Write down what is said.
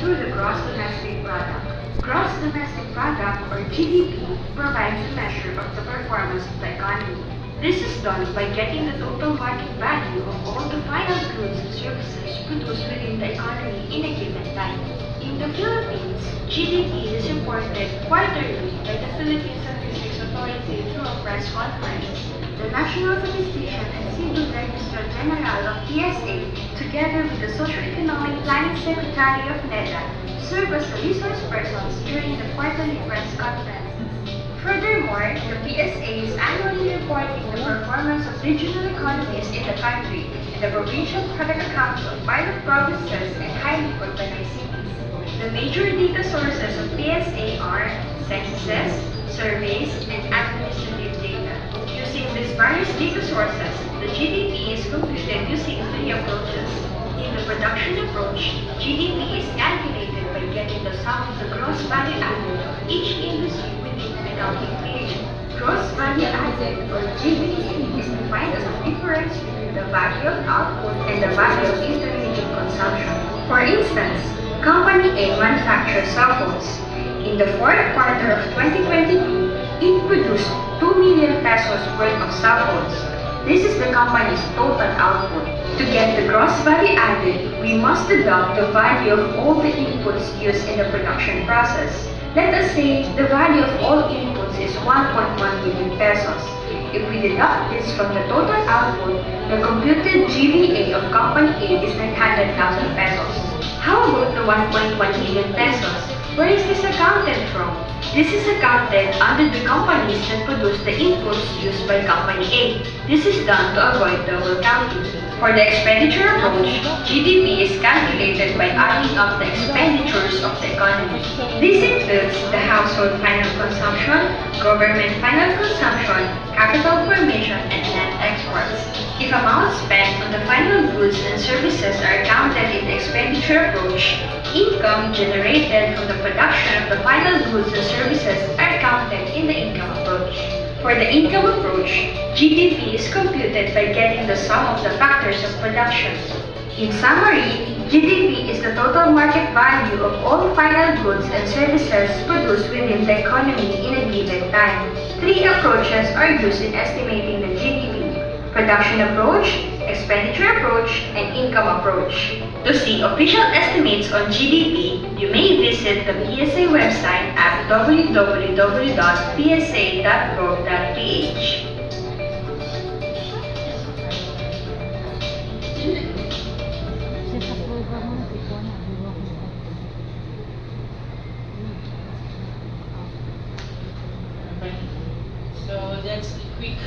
through the gross domestic product. Gross domestic product, or GDP, provides a measure of the performance of the economy. This is done by getting the total market value of all the final goods and services produced within the economy in a given time. In the Philippines, GDP is reported quarterly by the Philippine Statistics Authority through a press conference. The National Statistician and Civil Registrar General of PSA, together with the Socio-Economic Planning Secretary of NEDA, serve as the resource persons during the quarterly press conferences. Furthermore, the PSA is annually reporting the performance of regional economies in the country and the provincial product accounts of pilot provinces and highly urbanized cities. The major data sources of PSA are censuses, surveys, and administrative data. Using these various data sources, the GDP is computed using three approaches. In the production approach, GDP is calculated by getting the sum of the gross value added of each industry within an accounting period. Gross value added, or GVA, is defined as the difference between the value of output and the value of intermediate consumption. For instance, Company A manufactures cell phones. In the fourth quarter of 2022, it produced 2 million pesos worth of cell phones. This is the company's total output. To get the gross value added, we must deduct the value of all the inputs used in the production process. Let us say the value of all inputs is 1.1 million pesos. If we deduct this from the total output, the computed GVA of Company A is 900,000 pesos. How about the 1.1 million pesos? Where is this accounted from? This is accounted under the companies that produce the inputs used by Company A. This is done to avoid double counting. For the expenditure approach, GDP is calculated by adding up the expenditures of the economy. This includes the household final consumption, government final consumption, capital formation, and net exports. If amounts spent on the final goods and services are counted in the expenditure approach, income generated from the production of the final goods and services are counted in the income approach. For the income approach, GDP is computed by getting the sum of the factors of production. In summary, GDP is the total market value of all final goods and services produced within the economy in a given time. Three approaches are used in estimating the GDP: production approach, expenditure approach, and income approach. To see official estimates on GDP, you may visit the PSA website at www.psa.gov.ph. So that's quick.